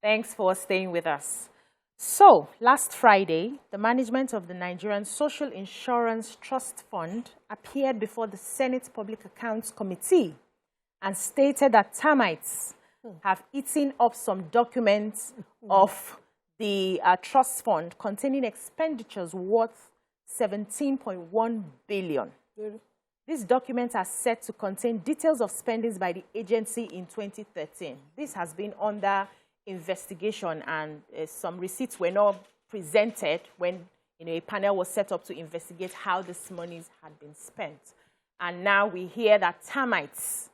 Thanks for staying with us. So, last Friday, the management of the Nigerian Social Insurance Trust Fund appeared before the Senate Public Accounts Committee and stated that termites have eaten up some documents of the trust fund containing expenditures worth 17.1 billion. These documents are set to contain details of spendings by the agency in 2013. This has been under investigation, and some receipts were not presented when a panel was set up to investigate how these monies had been spent. And now we hear that termites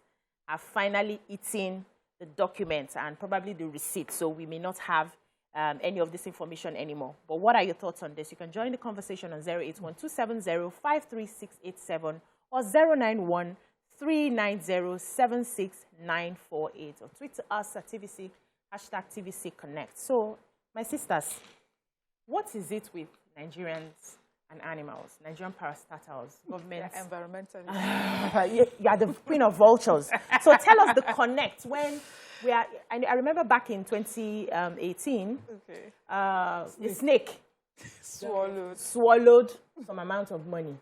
have finally eaten the documents and probably the receipts, so we may not have any of this information anymore. But what are your thoughts on this? You can join the conversation on 081-270-53687 or 091-390-76948, or tweet to us at TVC, #TVC Connect. So, my sisters, what is it with Nigerians and animals, Nigerian parastatals, government? Environmentalists. You are the queen of vultures. So tell us the connect when we are. I remember back in 2018, the snake swallowed some amount of money.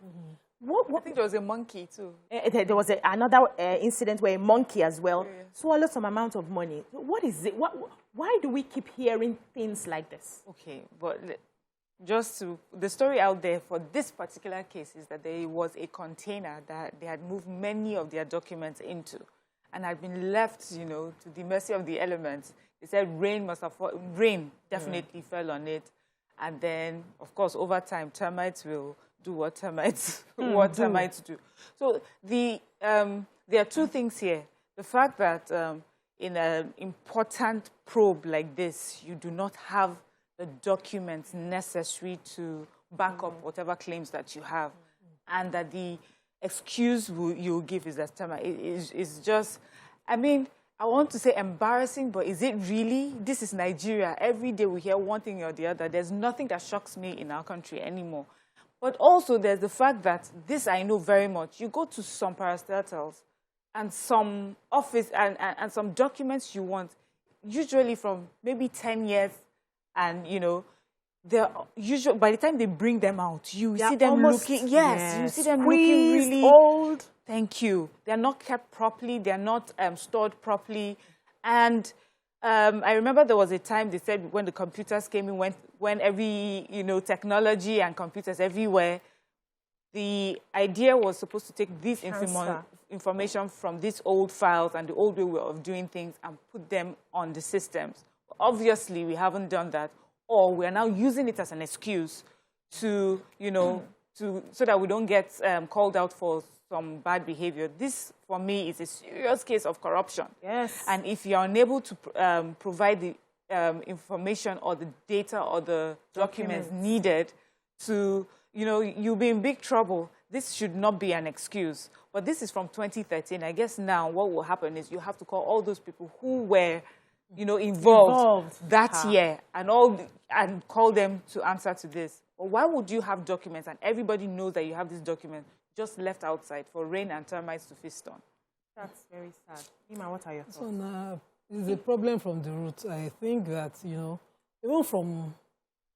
I think there was a monkey too. There was another incident where a monkey as well swallowed some amount of money. What is it? Why do we keep hearing things like this? Okay, but just to, the story out there for this particular case is that there was a container that they had moved many of their documents into and had been left, to the mercy of the elements. They said rain definitely fell on it. And then, of course, over time, termites will do what termites do. So there are two things here. The fact that in an important probe like this, you do not have the documents necessary to back up whatever claims that you have, and that the excuse you give is that termite is just, I want to say embarrassing, but is it really? This is Nigeria. Every day we hear one thing or the other. There's nothing that shocks me in our country anymore. But also there's the fact that this I know very much. You go to some parastatals and some office and some documents you want, usually from maybe 10 years, and they're usually by the time they bring them out, you see them looking you see them looking really old. Thank you. They're not kept properly. They're not stored properly. And I remember there was a time they said when the computers came in, when every technology and computers everywhere, the idea was supposed to take this information from these old files and the old way of doing things and put them on the systems. Obviously, we haven't done that, or we are now using it as an excuse to, so that we don't get called out for some bad behavior. This, for me, is a serious case of corruption. Yes. And if you are unable to provide the information or the data or the documents needed to, you'll be in big trouble. This should not be an excuse. But this is from 2013. I guess now what will happen is you have to call all those people who were involved that year and call them to answer to this. But why would you have documents and everybody knows that you have this document just left outside for rain and termites to feast on? That's very sad. Ima, what are your thoughts? So now, it's a problem from the root. I think that, even from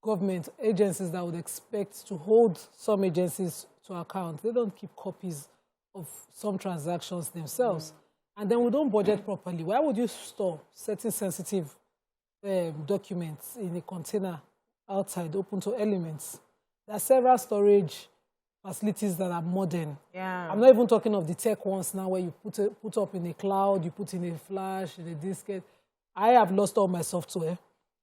government agencies that would expect to hold some agencies to account, they don't keep copies of some transactions themselves. And then we don't budget properly. Why would you store certain sensitive documents in a container outside, open to elements? There are several storage facilities that are modern. Yeah. I'm not even talking of the tech ones now where you put up in a cloud, you put in a flash, in a diskette. I have lost all my software.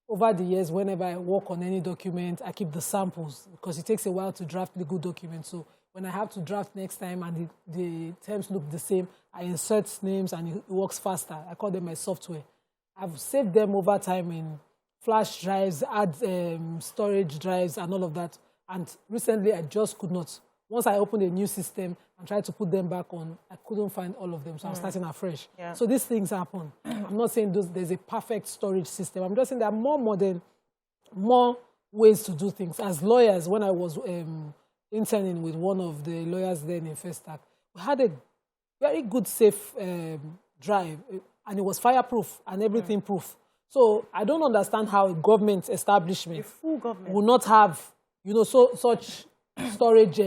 Over the years, whenever I work on any document, I keep the samples because it takes a while to draft the good document. So when I have to draft next time and the terms look the same, I insert names and it works faster. I call them my software. I've saved them over time in flash drives, add storage drives and all of that. And recently, I just could not. Once I opened a new system and tried to put them back on, I couldn't find all of them. So I'm starting afresh. Yeah. So these things happen. I'm not saying there's a perfect storage system. I'm just saying there are more modern, more ways to do things. As lawyers, when I was interning with one of the lawyers then in Festac, we had a very good, safe drive. And it was fireproof and everything proof. So I don't understand how a government establishment, a full government, will not have, such storage,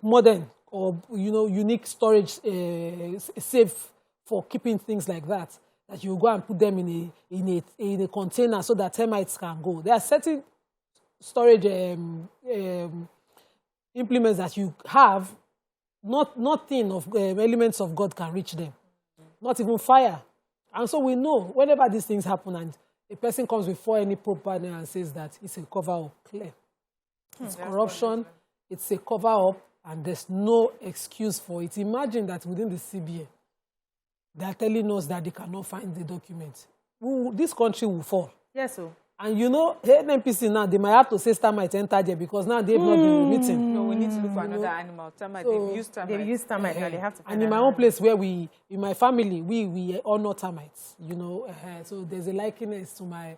modern or, unique storage safe for keeping things like that. That you go and put them in a container so that termites can go. There are certain storage implements that you have, nothing of elements of God can reach them, not even fire. And so we know whenever these things happen and a person comes before any probe panel and says that it's a cover-up, clear. It's corruption, it's a cover-up, and there's no excuse for it. Imagine that within the CBN, they are telling us that they cannot find the document. This country will fall. Yes, sir. And NPC now, they might have to say StarTimes enter there because now they've not been meeting. No, we need to look for another animal. Termite, they've used termites. They've used termites, now they have to find. And in my own place where in my family, we honor termites, So there's a likeness to my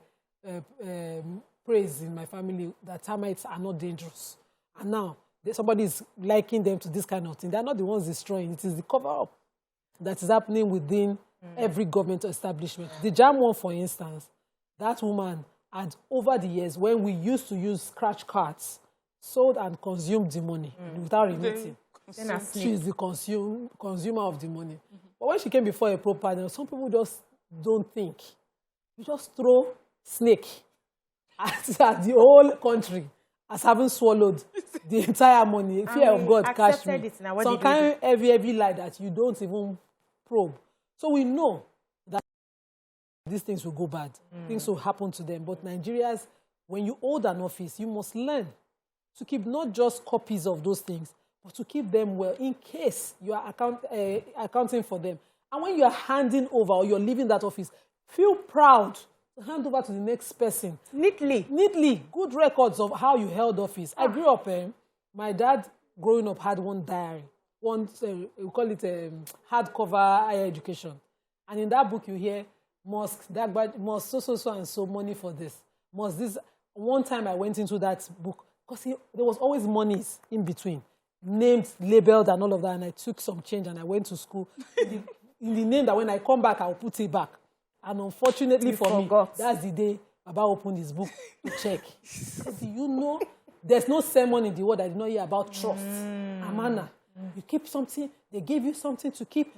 praise in my family that termites are not dangerous. And now, somebody is likening them to this kind of thing. They're not the ones destroying. It is the cover-up that is happening within every government establishment. The JAM one, for instance, that woman had, over the years, when we used to use scratch cards, sold and consumed the money without remitting. She is the consumer of the money. But when she came before a probe panel, some people just don't think. You just throw snake at the whole country as having swallowed the entire money. Fear of God catch me. Some kind of heavy lie that you don't even probe. So we know that these things will go bad. Things will happen to them. But Nigerians, when you hold an office, you must learn to keep not just copies of those things, but to keep them well in case you are accounting for them. And when you are handing over or you're leaving that office, feel proud to hand over to the next person. Neatly. Good records of how you held office. I grew up, my dad growing up had one diary. We call it hardcover higher education. And in that book you hear, mosque, so and so money for this. Mosque this. One time I went into that book, because there was always monies in between, named, labeled, and all of that, and I took some change and I went to school. in the name that when I come back, I'll put it back. And unfortunately for me, that's the day Baba opened his book to check. There's no sermon in the world I did not hear about trust. Amana. You keep something, they gave you something to keep.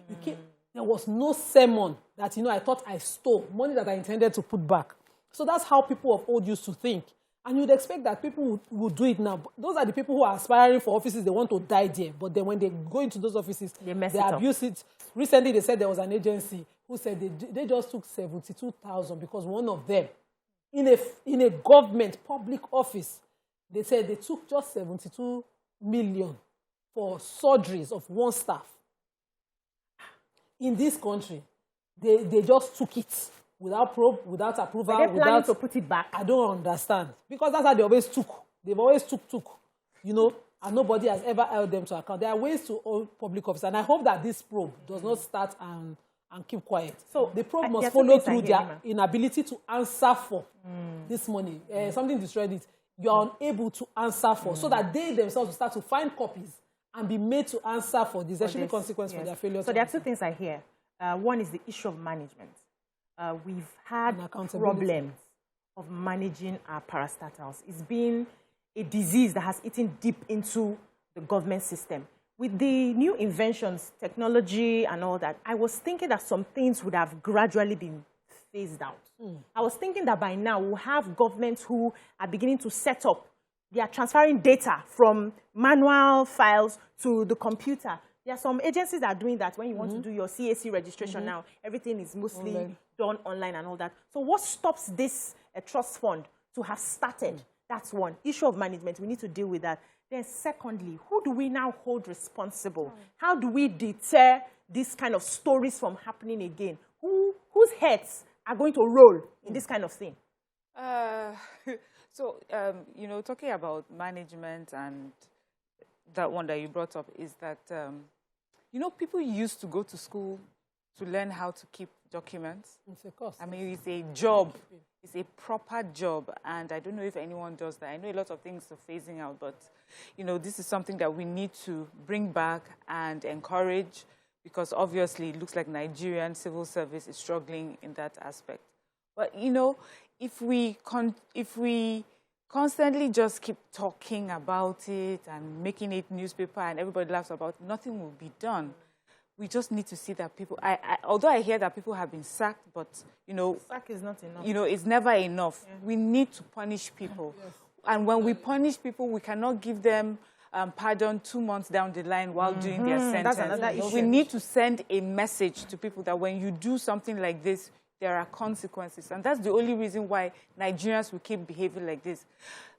There was no sermon that, I thought I stole, money that I intended to put back. So that's how people of old used to think. And you'd expect that people would do it now. But those are the people who are aspiring for offices, they want to die there. But then when they go into those offices, they abuse it. Recently, they said there was an agency who said they just took 72,000 because one of them, in a government public office, they said they took just 72 million for surgeries of one staff. In this country, they just took it without probe, without approval. Are they planning to put it back? I don't understand. Because that's how they always took. They've always took, and nobody has ever held them to account. There are ways to hold public office, and I hope that this probe does not start and keep quiet. So the probe must follow through their inability to answer for this money. Something destroyed it. You are unable to answer for, so that they themselves will start to find copies and be made to answer for this. There should be consequence for their failures. So there are two things I hear. One is the issue of management. We've had problems of managing our parastatals. It's been a disease that has eaten deep into the government system. With the new inventions, technology and all that, I was thinking that some things would have gradually been phased out. I was thinking that by now we'll have governments who are beginning to set up, they are transferring data from manual files to the computer. There are some agencies that are doing that. When you want to do your CAC registration now, everything is mostly done online and all that. So what stops this trust fund to have started? That's one. Issue of management, we need to deal with that. Then secondly, who do we now hold responsible? How do we deter these kind of stories from happening again? Whose heads are going to roll in this kind of thing? Talking about management and that one that you brought up is that, people used to go to school to learn how to keep documents. It's a cost. I mean, it's a job. It's a proper job. And I don't know if anyone does that. I know a lot of things are phasing out, but, this is something that we need to bring back and encourage, because obviously it looks like Nigerian civil service is struggling in that aspect. But, you know, if we constantly just keep talking about it and making it newspaper and everybody laughs about it, nothing will be done. We just need to see that people, although I hear that people have been sacked, but, you know, sack is not enough. You know, it's never enough. Yeah. We need to punish people. Yes. And when we punish people, we cannot give them pardon 2 months down the line while doing their sentence. That's another issue. We need to send a message to people that when you do something like this, there are consequences. And that's the only reason why Nigerians will keep behaving like this.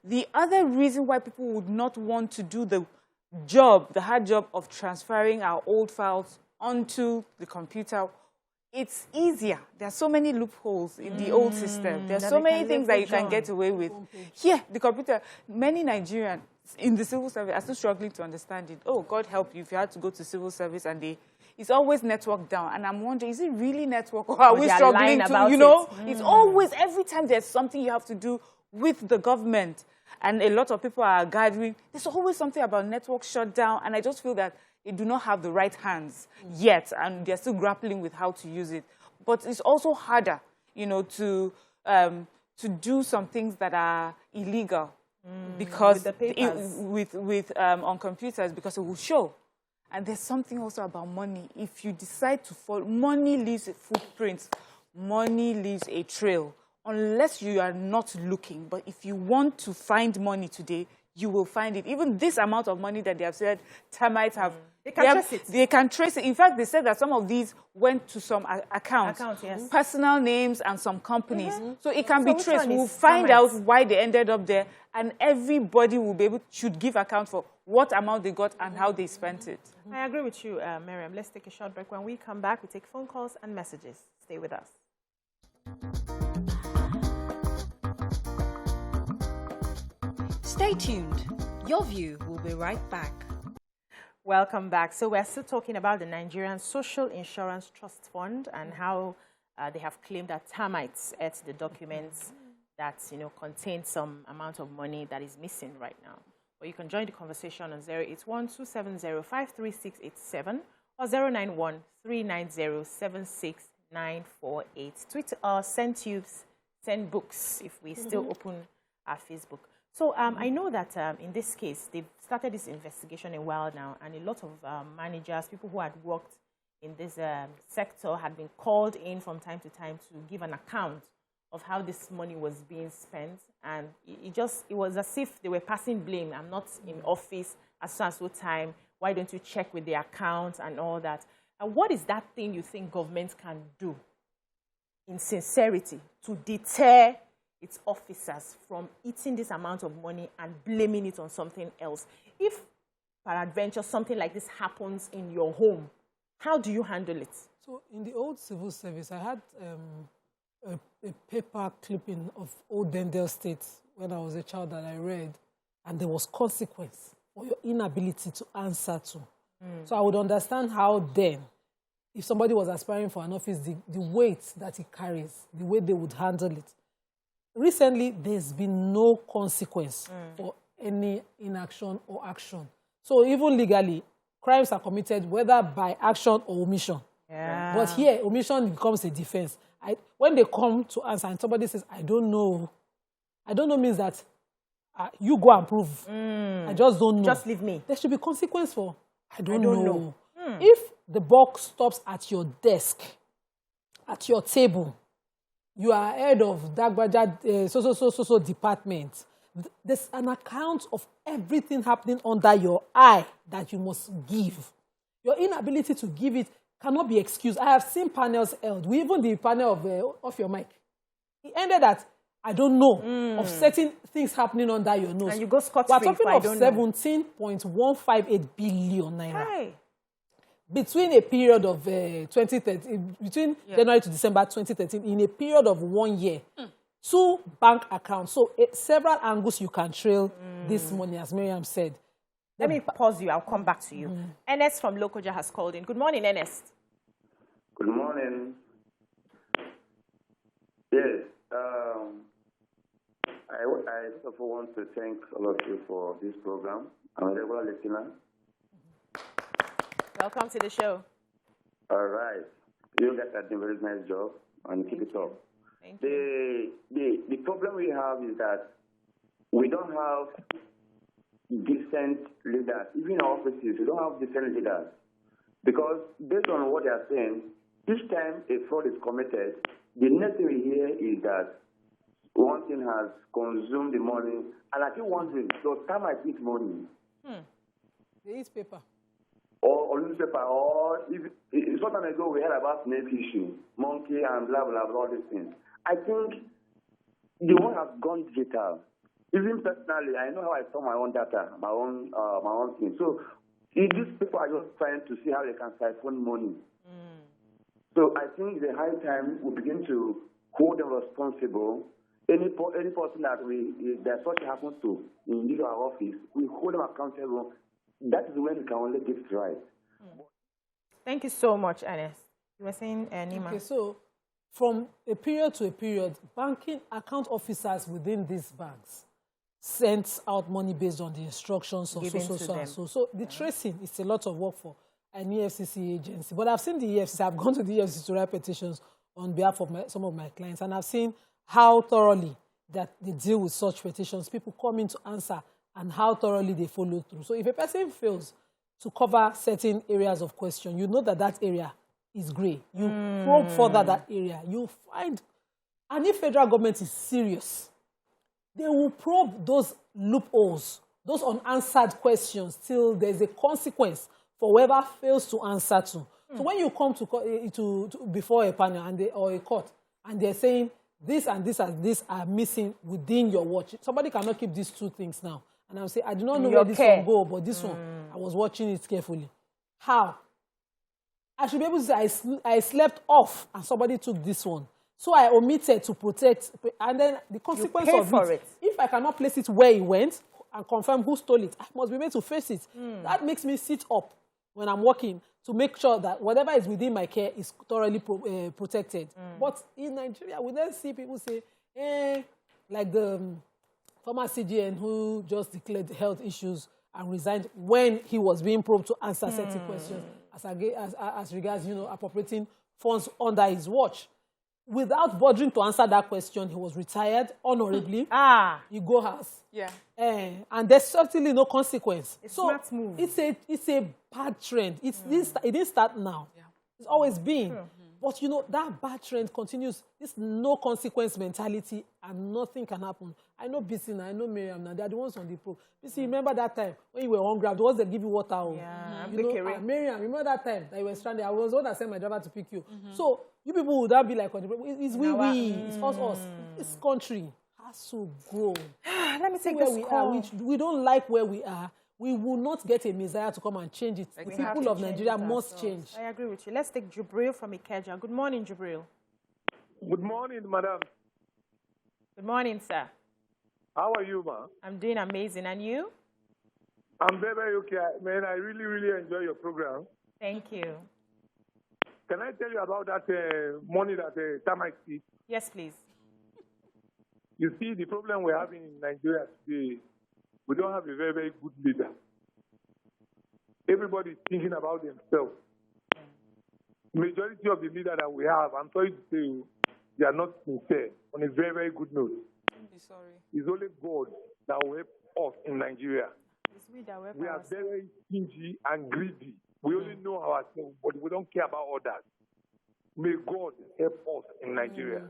The other reason why people would not want to do the hard job of transferring our old files onto the computer, it's easier. There are so many loopholes in the old system. There are so many things that you can get away with. Here, the computer, many Nigerians in the civil service are still struggling to understand it. Oh, God help you if you had to go to civil service and it's always network down. And I'm wondering, is it really network or are we struggling to, you know? It's always, every time there's something you have to do with the government and a lot of people are gathering, there's always something about network shutdown. And I just feel that they do not have the right hands yet, and they're still grappling with how to use it. But it's also harder, you know, to do some things that are illegal because on computers, because it will show. And there's something also about money. If you decide to follow, money leaves a footprint. Money leaves a trail. Unless you are not looking. But if you want to find money today, you will find it. Even this amount of money that they have said termites have, they can trace it. They can trace it. In fact, they said that some of these went to some accounts, yes. Personal names and some companies. So it can be traced. We'll find out why they ended up there, and everybody will be should give account for what amount they got and how they spent it. I agree with you, Miriam. Let's take a short break. When we come back, we take phone calls and messages. Stay with us. Stay tuned. Your View will be right back. Welcome back. So we're still talking about the Nigerian Social Insurance Trust Fund and how they have claimed that termites ate the documents that, you know, contain some amount of money that is missing right now. But you can join the conversation on 081-270-53687 or 091-390-76948. Tweet or send books if we still open our Facebook. So I know that in this case, they've started this investigation a while now, and a lot of managers, people who had worked in this sector had been called in from time to time to give an account of how this money was being spent. And it was as if they were passing blame. I'm not in office at so time. Why don't you check with the account and all that? And what is that thing you think government can do in sincerity to deter its officers from eating this amount of money and blaming it on something else? If, peradventure, something like this happens in your home, how do you handle it? So in the old civil service, I had a paper clipping of old Dendel states when I was a child that I read, and there was consequence for your inability to answer to. So I would understand how then, if somebody was aspiring for an office, the weight that it carries, the way they would handle it. Recently, there's been no consequence for any inaction or action. So even legally, crimes are committed whether by action or omission. Yeah. But here, omission becomes a defense. When they come to answer and somebody says, I don't know means that you go and prove. I just don't know. Just leave me. There should be consequence for, I don't know. If the box stops at your desk, at your table, you are head of Dagbaja so department, there's an account of everything happening under your eye that you must give. Your inability to give it cannot be excused. I have seen panels held. We even the panel of off your mic. It ended at, I don't know, of certain things happening under your nose. And you go scot-free. We're talking of 17.158 billion naira. Hey. Between a period of 2013, between January to December 2013, in a period of 1 year, 2 bank accounts. So several angles you can trail this money, as Miriam said. Let me pause you. I'll come back to you. Ernest from Lokoja has called in. Good morning, Ernest. Good morning. Yes. I also want to thank all of you for this program. I'm a regular listener. Welcome to the show. All right. You guys are doing a very nice job, and keep it up. The problem we have is that we don't have decent leaders. Even in offices, we don't have decent leaders. Because based on what they are saying, each time a fraud is committed, the next thing we hear is that one thing has consumed the money. And I keep wondering, so termites eat money? They eat paper. Or newspaper, or some time ago we heard about snake issue, monkey and blah, blah, blah, all these things. I think the one has gone digital. Even personally, I know how I store my own data, my own thing. So these people are just trying to see how they can siphon money. So I think it's a high time we begin to hold them responsible. Any person that such happens to in our office, we hold them accountable. That is when we can only get it right. Thank you so much, Ernest. You were saying, Nima. Okay, so from a period to a period, banking account officers within these banks sent out money based on the instructions of so. So the tracing is a lot of work for an EFCC agency. But I've seen the EFCC. I've gone to the EFCC to write petitions on behalf of some of my clients, and I've seen how thoroughly that they deal with such petitions. People come in to answer, and how thoroughly they follow through. So if a person fails to cover certain areas of question, you know that that area is grey. You probe further that area. You find, and if federal government is serious, they will probe those loopholes, those unanswered questions, till there's a consequence for whoever fails to answer to. So when you come to before a panel or a court, and they're saying this and this and this are missing within your watch, somebody cannot keep these two things now. And I'll say, I do not know where this one go, but this one, I was watching it carefully. How? I should be able to say, I slept off and somebody took this one. So I omitted to protect, and then the consequence of it, if I cannot place it where it went and confirm who stole it, I must be made to face it. That makes me sit up when I'm working to make sure that whatever is within my care is thoroughly protected. But in Nigeria, we then see people say, like the former CGN who just declared health issues and resigned when he was being probed to answer certain questions as regards, appropriating funds under his watch. Without bothering to answer that question, he was retired honorably. You go house. Yeah. And there's certainly no consequence. It's a smart move. It's a bad trend. It didn't start now. Yeah. It's always been. Sure. But that bad trend continues. This no consequence mentality, and nothing can happen. I know Bissina, I know Miriam, now they're the ones on the pro. You see, remember that time when you were hungry, the ones that give you water. Yeah, Miriam, remember that time that you were stranded? I was the one that sent my driver to pick you. So you people would not be like, it's it's us. This country has to grow. Let me take this call. We don't like where we are. We will not get a Messiah to come and change it. The people of Nigeria must change. I agree with you. Let's take Jubril from Ikeja. Good morning, Jubril. Good morning, madam. Good morning, sir. How are you, ma? I'm doing amazing. And you? I'm very, very okay. Man, I really, really enjoy your program. Thank you. Can I tell you about that money that termites eat? Yes, please. You see, the problem we're having in Nigeria today, we don't have a very, very good leader. Everybody is thinking about themselves. Majority of the leaders that we have, I'm sorry to say, they are not sincere on a very, very good note. Sorry. It's only God that will help us in Nigeria. We are very stingy and greedy. We only know ourselves, but we don't care about others. May God help us in Nigeria.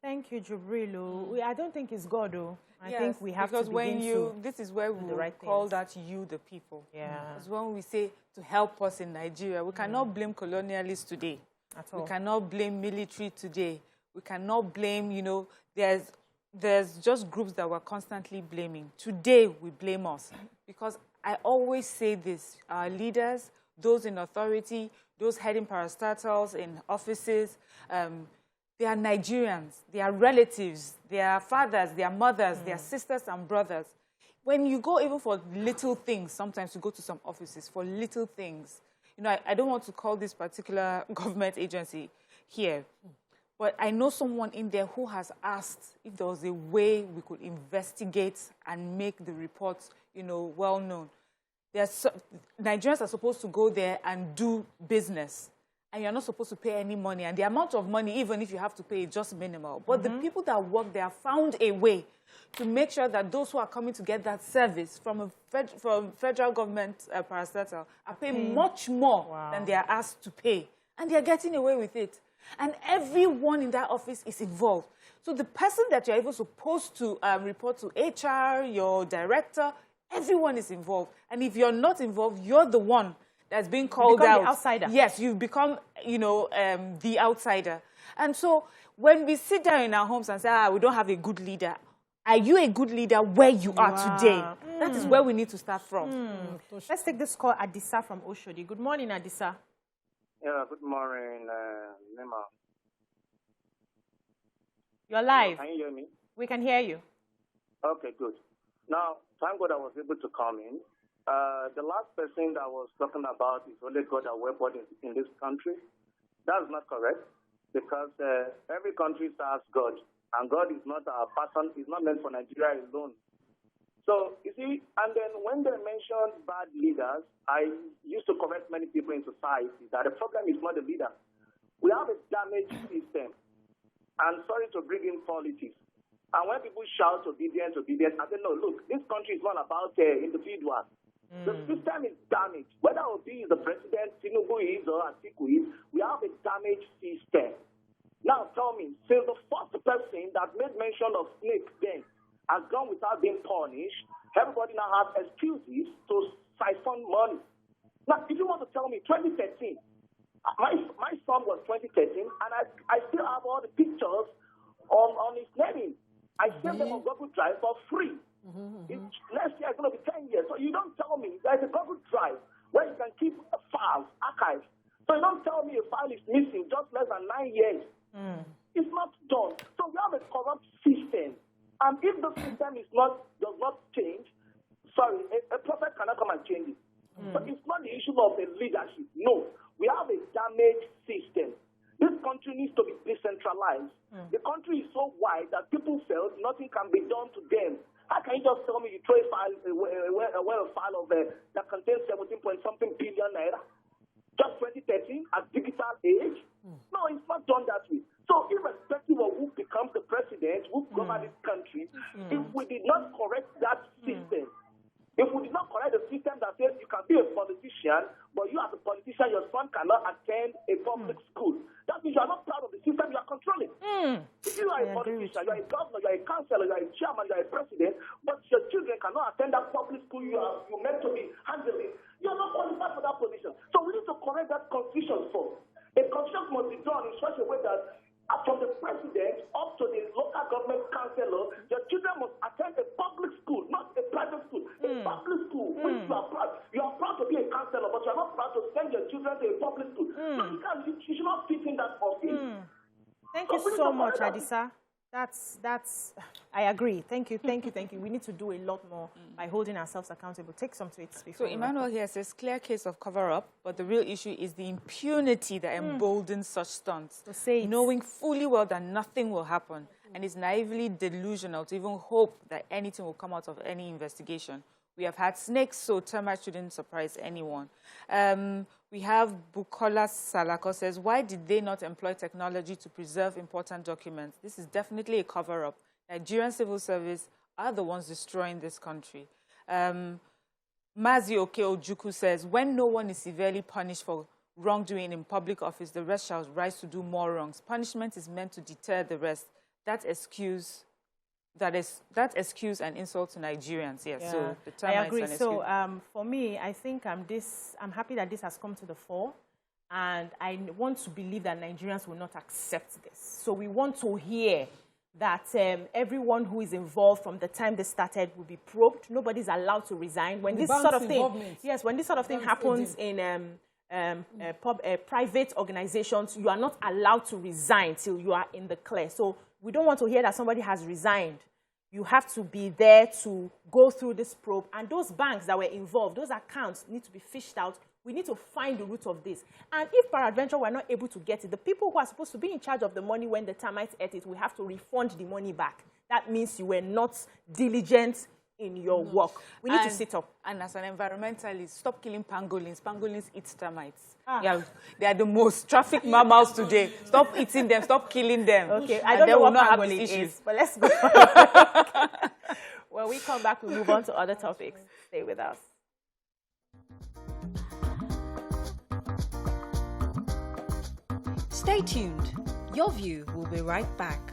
Thank you, Jubrilo. I don't think it's God, though. I think we have to begin to this is where we call that you, the people. Yeah. It's when we say to help us in Nigeria. We cannot blame colonialists today. At all. We cannot blame military today. We cannot blame, there's just groups that we're constantly blaming. Today, we blame us. Because I always say this, our leaders, those in authority, those heading parastatals in offices, they are Nigerians, they are relatives, they are fathers, they are mothers, they are sisters and brothers. When you go even for little things, sometimes you go to some offices for little things. I don't want to call this particular government agency here, but I know someone in there who has asked if there was a way we could investigate and make the reports, well known. Nigerians are supposed to go there and do business. and you're not supposed to pay any money. And the amount of money, even if you have to pay, is just minimal. But the people that work there found a way to make sure that those who are coming to get that service from federal government parastatal are paying much more than they are asked to pay. And they are getting away with it. And everyone in that office is involved. So the person that you're even supposed to report to, HR, your director, everyone is involved. And if you're not involved, you're the one that's being called out. The outsider. Yes, you've become, you know, the outsider. And so when we sit down in our homes and say, we don't have a good leader, are you a good leader where you are today? That is where we need to start from. Let's take this call, Adisa from Oshodi. Good morning, Adisa. Yeah, good morning, Nema. You're live. Can you hear me? We can hear you. Okay, good. Now, thank God I was able to come in. The last person that was talking about is only God that weapon in this country. That's not correct, because every country serves God, and God is not a person, is not meant for Nigeria alone. So, you see, and then when they mention bad leaders, I used to correct many people in society that the problem is not the leader. We have a damaged system. And sorry to bring in politics. And when people shout obedience, I say, no, look, this country is not about individuals. The system is damaged. Whether Obi is the president, Tinubu is, or Atiku is, we have a damaged system. Now tell me, since the first person that made mention of snake then has gone without being punished, everybody now has excuses to siphon money. Now, if you want to tell me, 2013, my son was 2013, and I still have all the pictures on his naming. I saved them on Google Drive for free. Next year, it's going to be 10 years. So you don't tell me there's a Google Drive where you can keep files, archives. So you don't tell me a file is missing just less than 9 years. It's not done. So we have a corrupt system. And if the system does not change, sorry, a prophet cannot come and change it. But it's not the issue of the leadership. No. We have a damaged system. This country needs to be decentralized. The country is so wide that people felt nothing can be done to them. How can you just tell me you throw a file, a file of that contains 17.something billion naira? Just 2013 at digital age? No, it's not done that way. So irrespective of who becomes the president, who governs this country, if we did not correct that system, if we did not correct the system that says you can be a politician, but you as a politician, your son cannot attend a public school, that means you are not proud of the system you are controlling. If you are a politician, you are a governor, you are a councillor, you are a chairman, you are a president, but your children cannot attend that public school you're meant to be handling, you are not qualified for that position. So we need to correct that confusion first. A confusion must be done in such a way that from the president up to the local government councillor, your children must attend a public school, not a private school. A public school, which you are proud. You are proud to be a councillor, but you are not proud to send your children to a public school. So you should not fit in that office. Thank you so much, Adisa. I agree. Thank you. We need to do a lot more by holding ourselves accountable. Take some tweets before. So Emmanuel here says, clear case of cover-up, but the real issue is the impunity that emboldens such stunts. To say knowing fully well that nothing will happen, and is naively delusional to even hope that anything will come out of any investigation. We have had snakes, so termites shouldn't surprise anyone. We have Bukola Salako says, why did they not employ technology to preserve important documents? This is definitely a cover-up. Nigerian civil service are the ones destroying this country. Mazi Oke Ojuku says, when no one is severely punished for wrongdoing in public office, the rest shall rise to do more wrongs. Punishment is meant to deter the rest. That excuse an insult to Nigerians. Yes, yeah. So the termites. I agree. So for me, I think I'm happy that this has come to the fore, and I want to believe that Nigerians will not accept this. So we want to hear that everyone who is involved from the time they started will be probed. Nobody's allowed to resign. When this sort of thing, when this sort of thing happens in private organizations, you are not allowed to resign till you are in the clear. So we don't want to hear that somebody has resigned. You have to be there to go through this probe. And those banks that were involved, those accounts need to be fished out. We need to find the root of this. And if peradventure we're not able to get it, the people who are supposed to be in charge of the money when the termites ate it, we have to refund the money back. That means you were not diligent in your work. We need to sit up. And as an environmentalist, stop killing pangolins. Pangolins eat termites. Yeah, they are the most trafficked mammals today. Stop eating them. Stop killing them. Okay, I don't know what pangolin is, but let's go. When we come back, we move on to other topics. Stay with us. Stay tuned. Your View will be right back.